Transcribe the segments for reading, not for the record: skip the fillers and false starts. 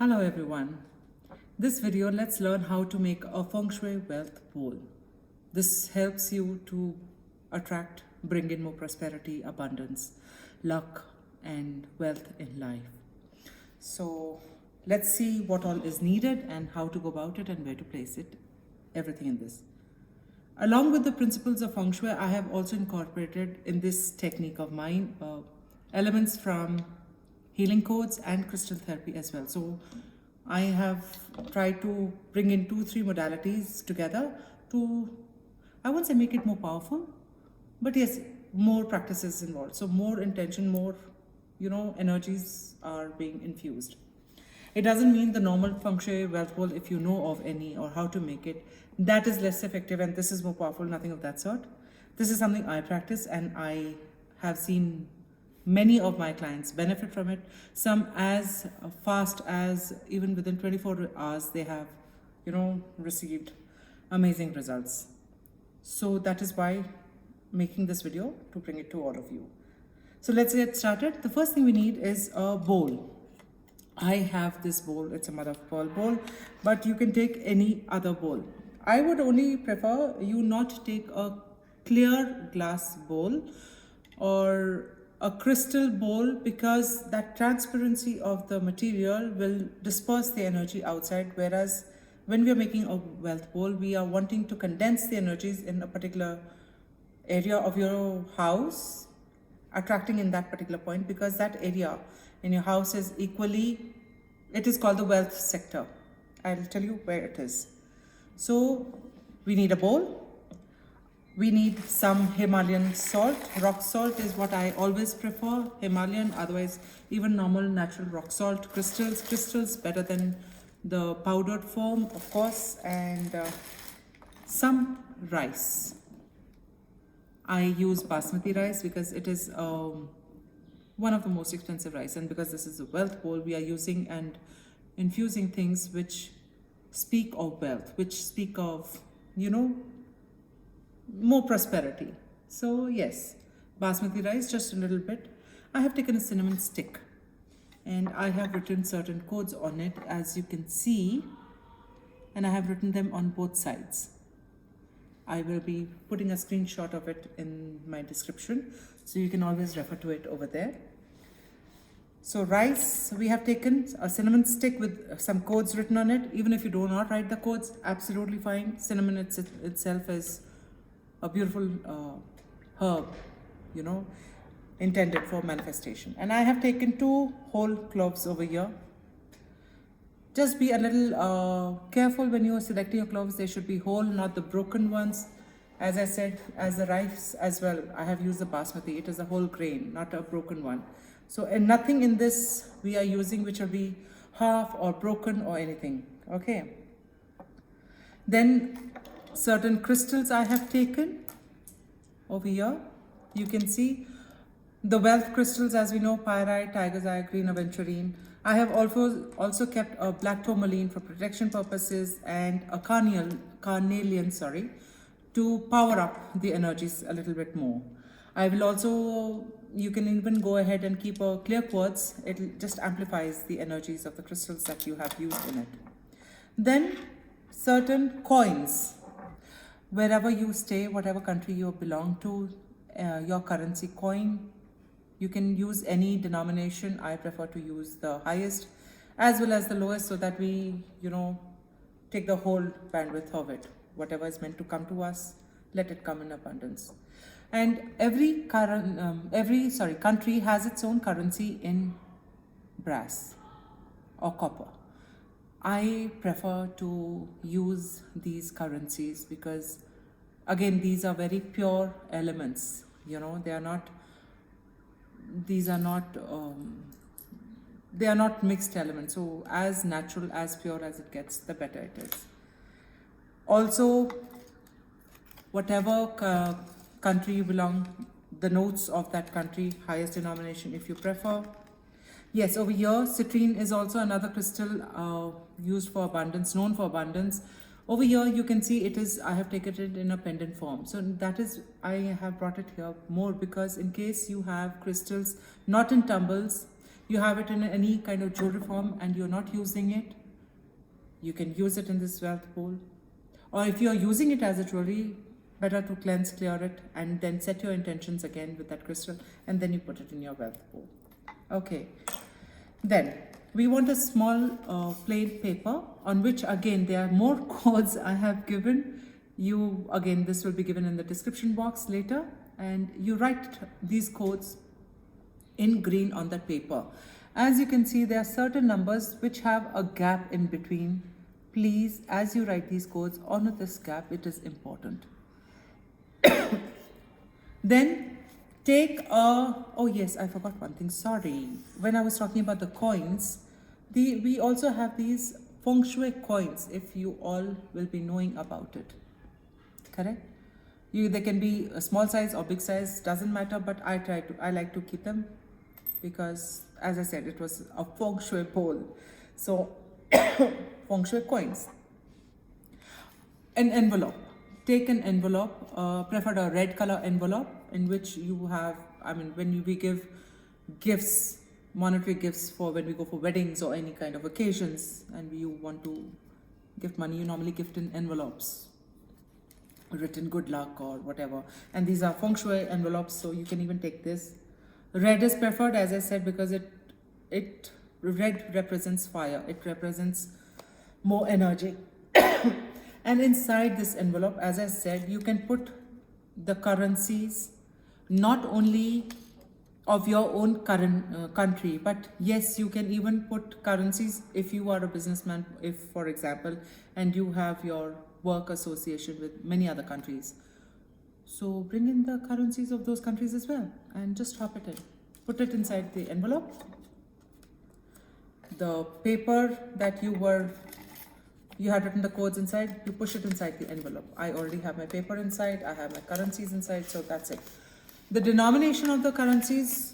Hello everyone. This video, let's learn how to make a Feng Shui wealth bowl. This helps you to attract, bring in more prosperity, abundance, luck and wealth in life. So let's see what all is needed and how to go about it and where to place it, everything in this. Along with the principles of Feng Shui, I have also incorporated in this technique of mine elements from healing codes and crystal therapy as well. So I have tried to bring in 2-3 modalities together to, I won't say make it more powerful, but yes, more practices involved. So more intention, more, energies are being infused. It doesn't mean the normal Feng Shui wealth bowl, if you know of any or how to make it, that is less effective and this is more powerful, nothing of that sort. This is something I practice and I have seen many of my clients benefit from it. Some as fast as even within 24 hours, they have, received amazing results. So that is why making this video to bring it to all of you. So let's get started. The first thing we need is a bowl. I have this bowl, it's a mother of pearl bowl, but you can take any other bowl. I would only prefer you not take a clear glass bowl or a crystal bowl, because that transparency of the material will disperse the energy outside, whereas when we are making a wealth bowl, we are wanting to condense the energies in a particular area of your house, attracting in that particular point, because that area in your house is equally, it is called the wealth sector. I'll tell you where it is. So we need a bowl. We need some Himalayan salt. Rock salt is what I always prefer, Himalayan, otherwise even normal natural rock salt. Crystals better than the powdered form, of course, and some rice. I use basmati rice because it is one of the most expensive rice, and because this is a wealth bowl, we are using and infusing things which speak of wealth, which speak of, more prosperity. So yes, basmati rice, just a little bit. I have taken a cinnamon stick and I have written certain codes on it, as you can see, and I have written them on both sides. I will be putting a screenshot of it in my description, so you can always refer to it over there. So rice, we have taken a cinnamon stick with some codes written on it. Even if you do not write the codes, absolutely fine. Cinnamon itself is a beautiful herb, intended for manifestation. And I have taken 2 whole cloves over here. Just be a little careful when you are selecting your cloves. They should be whole, not the broken ones. As I said, as the rice as well, I have used the basmati. It is a whole grain, not a broken one. So, and nothing in this we are using which will be half or broken or anything. Okay. Then certain crystals I have taken over here. You can see the wealth crystals, as we know, pyrite, tiger's eye, green aventurine. I have also kept a black tourmaline for protection purposes and a carnelian, to power up the energies a little bit more. I will also, you can even go ahead and keep a clear quartz. It just amplifies the energies of the crystals that you have used in it. Then certain coins. Wherever you stay, whatever country you belong to, your currency coin, you can use any denomination. I prefer to use the highest as well as the lowest, so that we, take the whole bandwidth of it. Whatever is meant to come to us, let it come in abundance. And every country has its own currency in brass or copper. I prefer to use these currencies because, again, these are very pure elements. They are not mixed elements. So as natural, as pure as it gets, the better it is. Also, whatever country you belong, the notes of that country, highest denomination if you prefer. Yes, over here, citrine is also another crystal used for abundance, known for abundance. Over here, you can see it is, I have taken it in a pendant form. So that is, I have brought it here more because in case you have crystals not in tumbles, you have it in any kind of jewelry form and you're not using it, you can use it in this wealth bowl. Or if you're using it as a jewelry, better to cleanse, clear it, and then set your intentions again with that crystal, and then you put it in your wealth bowl. Okay. Then we want a small plain paper on which again there are more codes I have given you. Again, this will be given in the description box later, and you write these codes in green on that paper. As you can see, there are certain numbers which have a gap in between. Please, as you write these codes, honor this gap, it is important. Then take oh yes, I forgot one thing, sorry. When I was talking about the coins, we also have these Feng Shui coins, if you all will be knowing about it. Correct? They can be a small size or big size, doesn't matter, but I like to keep them because, as I said, it was a Feng Shui bowl. So Feng Shui coins. An envelope. Take an envelope, prefer a red color envelope in which you have, when we give gifts, monetary gifts for when we go for weddings or any kind of occasions and you want to gift money, you normally gift in envelopes written good luck or whatever. And these are Feng Shui envelopes, so you can even take this. Red is preferred, as I said, because red represents fire. It represents more energy. And inside this envelope, as I said, you can put the currencies, not only of your own current country, but yes, you can even put currencies if you are a businessman, if for example, and you have your work association with many other countries. So bring in the currencies of those countries as well and just drop it in. Put it inside the envelope. The paper that you had written the codes inside, you push it inside the envelope. I already have my paper inside, I have my currencies inside, so that's it. The denomination of the currencies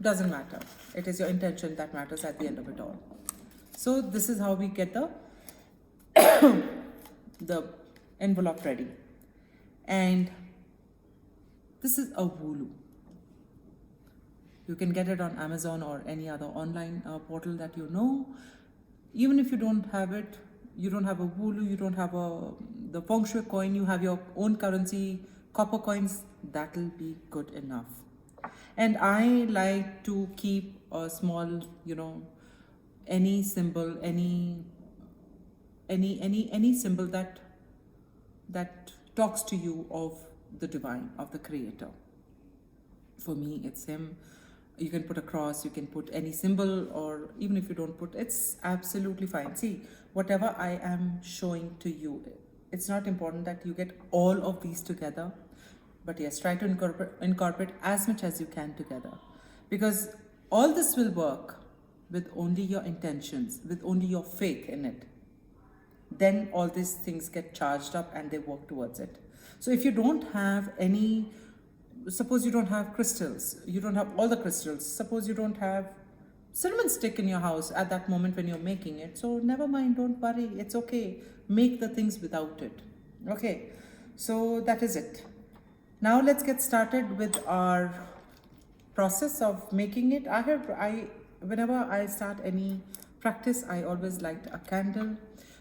doesn't matter. It is your intention that matters at the end of it all. So this is how we get the envelope ready. And this is a Wooloo. You can get it on Amazon or any other online portal that you know. Even if you don't have it, you don't have a Wooloo, you don't have the Feng Shui coin, you have your own currency, copper coins, that'll be good enough. And I like to keep a small, any symbol, any symbol that talks to you of the divine, of the creator. For me, it's him. You can put a cross, you can put any symbol, or even if you don't put, it's absolutely fine. See, whatever I am showing to you, it's not important that you get all of these together, but yes, try to incorporate as much as you can together, because all this will work with only your intentions, with only your faith in it. Then all these things get charged up and they work towards it. So if you don't have any, suppose you don't have crystals, you don't have all the crystals, suppose you don't have cinnamon stick in your house at that moment when you're making it, so never mind, don't worry, it's okay. Make the things without it. Okay, so that is it. Now let's get started with our process of making it. Whenever I start any practice, I always light a candle.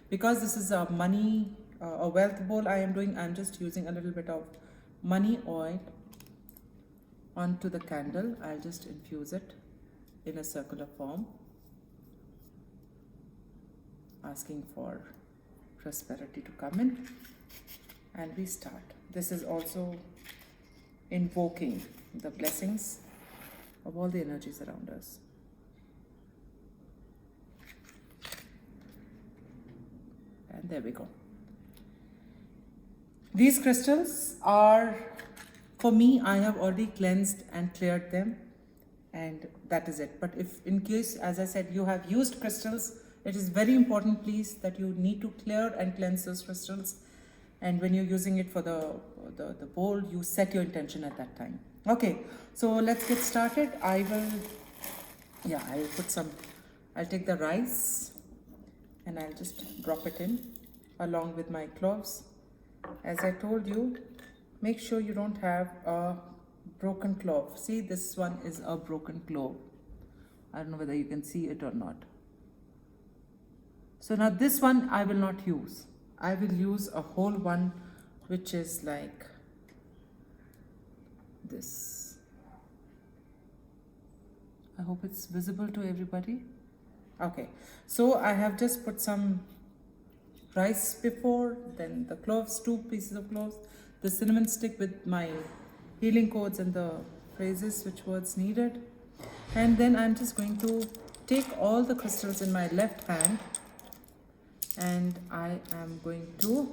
Because this is a money, a wealth bowl I'm just using a little bit of money oil onto the candle. I'll just infuse it in a circular form, asking for prosperity to come in, and we start. This is also invoking the blessings of all the energies around us. And there we go. These crystals are, for me, I have already cleansed and cleared them, and that is it. But if in case, as I said, you have used crystals, it is very important, please, that you need to clear and cleanse those crystals. And when you're using it for the bowl, you set your intention at that time. Okay, so let's get started. I'll take the rice and I'll just drop it in along with my cloves. As I told you, make sure you don't have a broken clove. See, this one is a broken clove. I don't know whether you can see it or not. So now this one I will not use. I will use a whole one which is like this. I hope it's visible to everybody. Okay, so I have just put some rice before, then the cloves, 2 pieces of cloves, the cinnamon stick with my healing codes and the phrases which words needed. And then I'm just going to take all the crystals in my left hand and I am going to,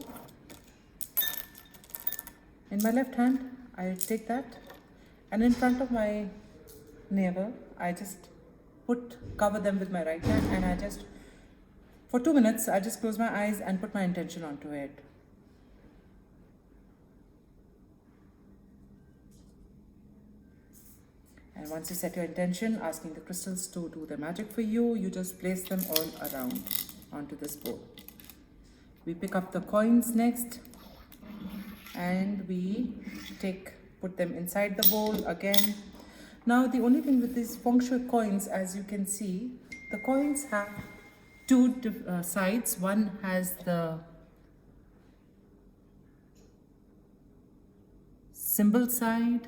in my left hand, I take that and in front of my navel, I just cover them with my right hand and I just, for 2 minutes, I just close my eyes and put my intention onto it. And once you set your intention, asking the crystals to do the magic for you, you just place them all around onto this bowl. We pick up the coins next and we put them inside the bowl again. Now the only thing with these Feng Shui coins, as you can see, the coins have 2 sides. One has the symbol side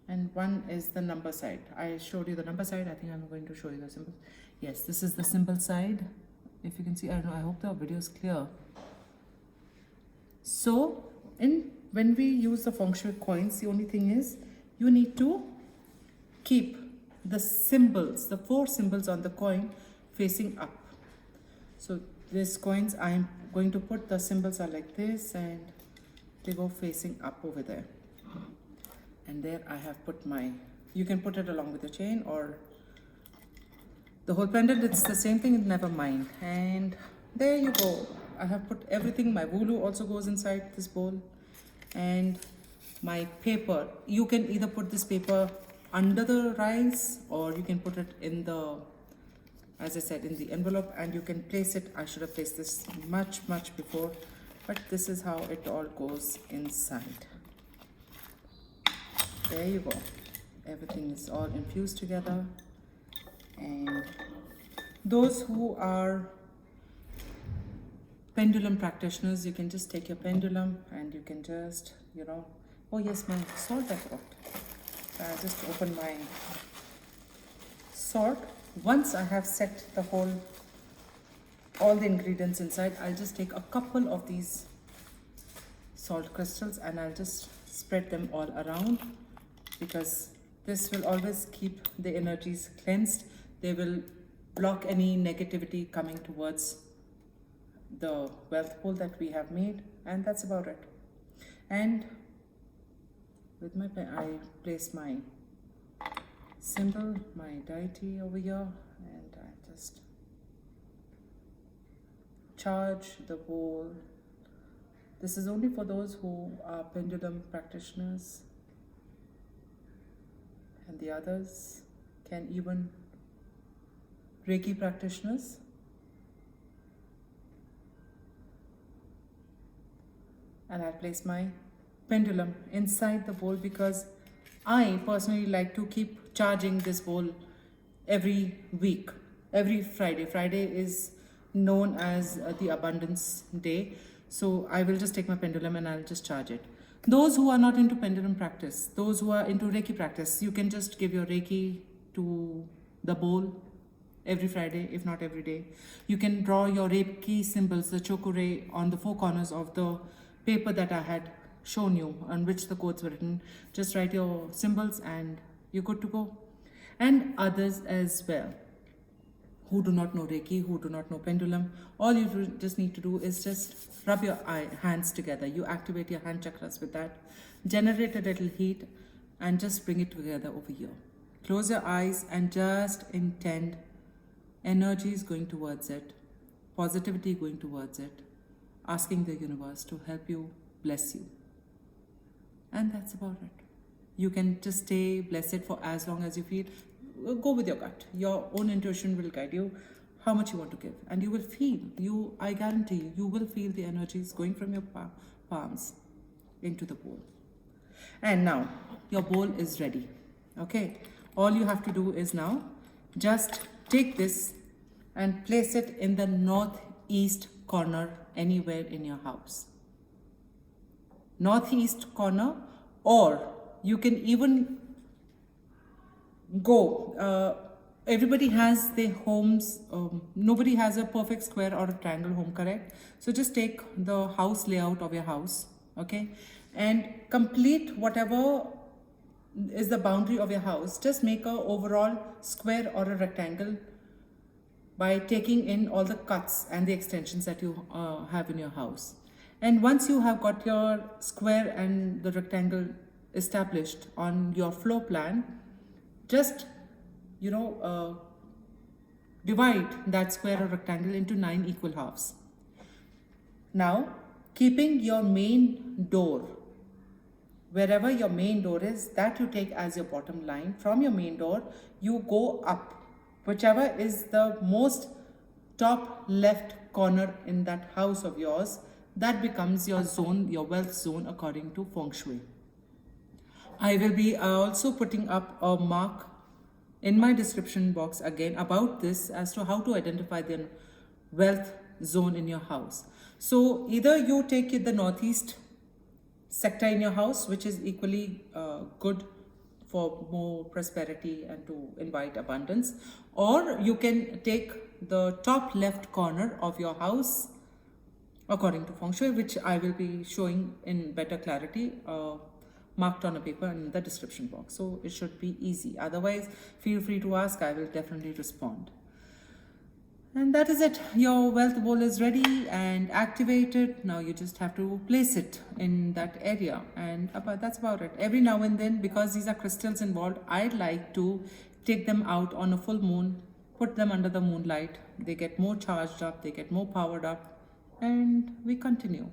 and one is the number side. I showed you the number side. I think I'm going to show you the symbol. Yes, this is the symbol side. If you can see, I don't know, I hope the video is clear. So when we use the Feng Shui coins, the only thing is you need to keep the symbols, the 4 symbols on the coin facing up. So these coins, I'm going to put the symbols are like this and they go facing up over there. And there I have put you can put it along with the chain or the whole pendant, it's the same thing, never mind. And there you go. I have put everything. My voodoo also goes inside this bowl. And my paper, you can either put this paper under the rice or you can put it in the, as I said, in the envelope and you can place it. I should have placed this much before, but this is how it all goes inside. There you go. Everything is all infused together. And those who are pendulum practitioners, you can just take your pendulum and you can just, oh yes, my salt I forgot. So I just open my salt. Once I have set all the ingredients inside, I'll just take a couple of these salt crystals and I'll just spread them all around, because this will always keep the energies cleansed. They will block any negativity coming towards the wealth pool that we have made, and that's about it. And with my pen, I place my symbol, my deity over here, and I just charge the bowl. This is only for those who are pendulum practitioners, and the others can even Reiki practitioners. And I place my pendulum inside the bowl because I personally like to keep charging this bowl every week, every Friday. Friday is known as the abundance day. So I will just take my pendulum and I'll just charge it. Those who are not into pendulum practice, those who are into Reiki practice, you can just give your Reiki to the bowl every Friday, if not every day. You can draw your Reiki symbols, the chokure, on the 4 corners of the paper that I had shown you, on which the codes were written. Just write your symbols and you're good to go. And others as well who do not know Reiki, who do not know pendulum, all you just need to do is just rub your hands together. You activate your hand chakras with that, generate a little heat and just bring it together over here. Close your eyes and just intend energy is going towards it, positivity going towards it, asking the universe to help you, bless you. And that's about it. You can just stay blessed for as long as you feel. Go with your gut. Your own intuition will guide you how much you want to give. And you will feel, I guarantee you will feel the energies going from your palms into the bowl. And now your bowl is ready. Okay. All you have to do is now just take this and place it in the northeast corner anywhere in your house. Northeast corner, or you can even go. Everybody has their homes. Nobody has a perfect square or a triangle home, correct? So just take the house layout of your house, okay, and complete whatever is the boundary of your house. Just make a overall square or a rectangle by taking in all the cuts and the extensions that you have in your house. And once you have got your square and the rectangle established on your floor plan, just divide that square or rectangle into 9 equal halves. Now, keeping your main door, wherever your main door is, that you take as your bottom line. From your main door, you go up, whichever is the most top left corner in that house of yours, that becomes your zone, your wealth zone, according to Feng Shui. I will be also putting up a mark in my description box again about this as to how to identify the wealth zone in your house. So either you take the northeast sector in your house, which is equally good for more prosperity and to invite abundance, or you can take the top left corner of your house according to Feng Shui, which I will be showing in better clarity, marked on a paper in the description box. So it should be easy. Otherwise, feel free to ask. I will definitely respond. And that is it. Your wealth bowl is ready and activated. Now you just have to place it in that area. And that's about it. Every now and then, because these are crystals involved, I'd like to take them out on a full moon, put them under the moonlight. They get more charged up, they get more powered up, and we continue.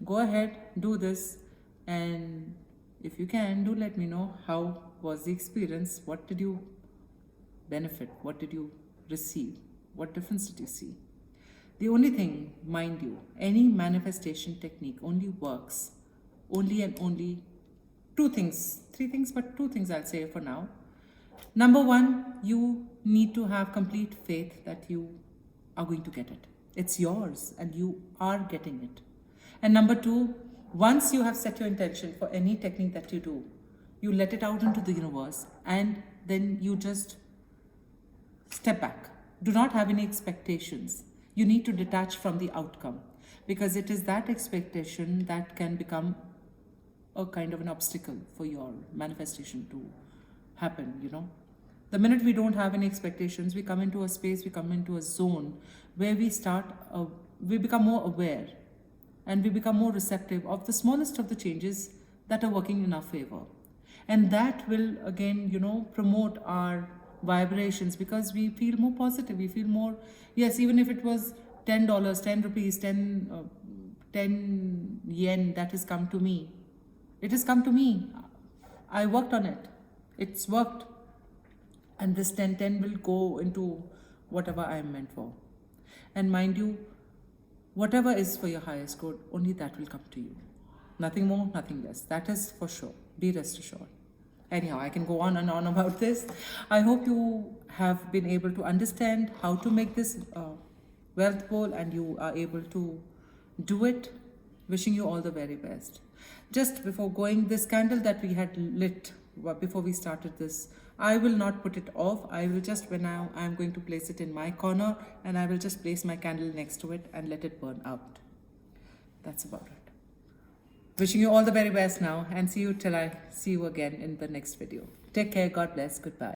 Go ahead, do this. And if you can, do let me know how was the experience. What did you benefit? What did you receive? What difference did you see? The only thing, mind you, any manifestation technique only works only and only three things I'll say for now. Number one, you need to have complete faith that you are going to get it. It's yours and you are getting it. And number two, once you have set your intention for any technique that you do, you let it out into the universe and then you just step back. Do not have any expectations. You need to detach from the outcome, because it is that expectation that can become a kind of an obstacle for your manifestation to happen, The minute we don't have any expectations, we come into a space, we come into a zone where we become more aware. And we become more receptive of the smallest of the changes that are working in our favor. And that will again, promote our vibrations, because we feel more positive. We feel more, yes, even if it was $10, 10 rupees, 10 yen that has come to me. It has come to me. I worked on it. It's worked. And this 10 will go into whatever I am meant for. And mind you, whatever is for your highest good, only that will come to you. Nothing more, nothing less. That is for sure. Be rest assured. Anyhow, I can go on and on about this. I hope you have been able to understand how to make this wealth bowl, and you are able to do it. Wishing you all the very best. Just before going, this candle that we had lit before we started this, I will not put it off. I will just, when I'm going to place it in my corner, and I will just place my candle next to it and let it burn out. That's about it. Wishing you all the very best now, and see you till I see you again in the next video. Take care. God bless. Goodbye.